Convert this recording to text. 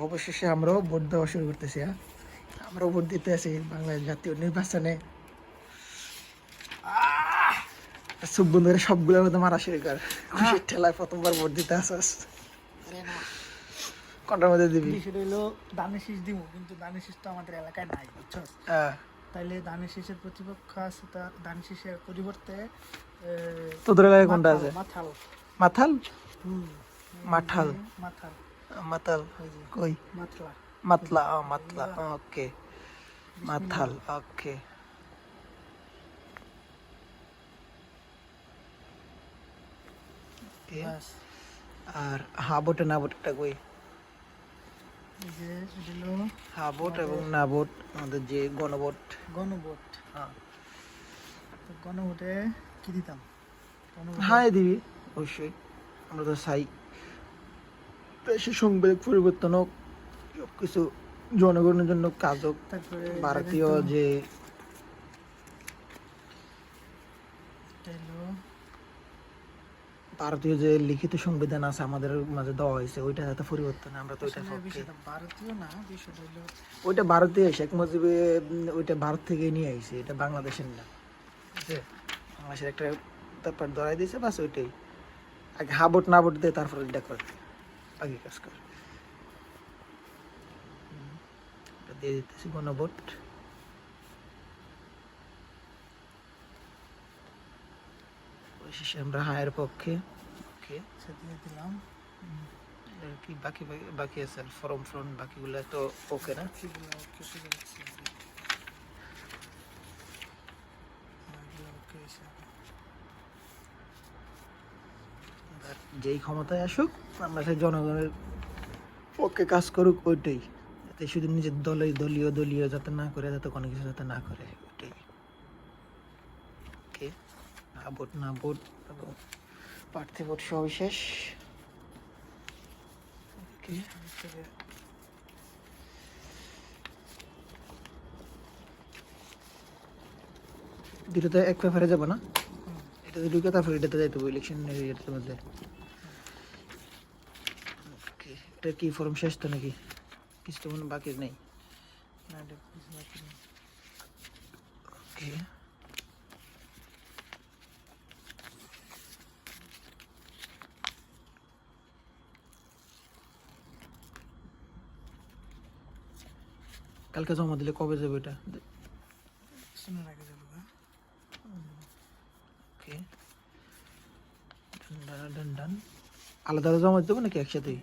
অবশেষে আমরাও ভোট দেওয়া শুরু করতেছি। আমরাও ভোট দিতে আছি বাংলাদেশ জাতীয় নির্বাচনে। সব বন্ধুরা সবগুলোর মধ্যে মারা শুরু কর, খুশির ঠেলায় প্রথমবার ভোট দিতে আসস। কোনটার মধ্যে দিবি? সেটা হলো ধানের শীষ দিব, কিন্তু ধানের শীষ তো আমাদের এলাকায় নাই, বুঝছস? তাইলে ধানের শীষের প্রতিপক্ষ আছে, ধানের শীষের পরিবর্তে তোদের এলাকায় কোনটা আছে? মাথাল। মাথাল? মাথাল মাথাল মাতাল কই? মাতলা। মাতলা, মাতলা, ওকে। মাথাল, ওকে। আর হাবট না ভোটটা কই? হাবট এবং না ভোট আমাদের যে গণভোট। গণভোট, গণভোটে কি দিতাম? হ্যাঁ দিবি অবশ্যই, আমরা তো চাই দেশের সংবিধান পরিবর্তন হোক, কিছু জনগণের জন্য কাজ হোক। তারপরে ভারতীয় যে ভারতীয় যে লিখিত সংবিধান আছে আমাদের মাঝে দেওয়া হয়েছে, ওইটা যাতে পরিবর্তন, আমরা তো ওইটা ভারতীয় না, ওইটা ভারতীয়, শেখ মুজিবে ওইটা ভারত থেকে নিয়ে আইছে, এটা বাংলাদেশের না, বুঝছে? বাংলাদেশের একটা তারপর ধরাই দিয়েছে, বাস ওইটাই। আগে হাবট না ভোট দিয়ে তারপর এটা করে আগে কাজ করে দিয়ে দিতেছি গণভোট। অবশেষে আমরা হায়ের পক্ষে। ওকে, দিয়ে দিলাম। কি বাকি বাকি আছে? ফর্ম ফ্রন্ট বাকিগুলো তো ওকে না? যেই ক্ষমতায় আসুক আমরা সেই জনগণের পক্ষে কাজ করুক, ওইটাই। যাতে শুধু নিজের দলীয় দলীয় যাতে না করে, যাতে কোনো কিছু যাতে না করে, ওইটাই। ওকে, ভোট না ভোট এবং প্রার্থী ভোট সবিশেষ। দুটোতে এক পেপারে যাবো না? এটাতে ঢুকে তারপর এটাতে যাইতে হবে ইলেকশন এরিয়ার মধ্যে। ওকে, এটা কি ফর্ম শেষ তো নাকি? কিছু তো কোনো বাকি নেই। ওকে, কালকে জমা দিলে কবে যাবে এটা? ওকে, ডান ডান। আলাদা আলাদা জমা দিতে হবে নাকি একসাথেই?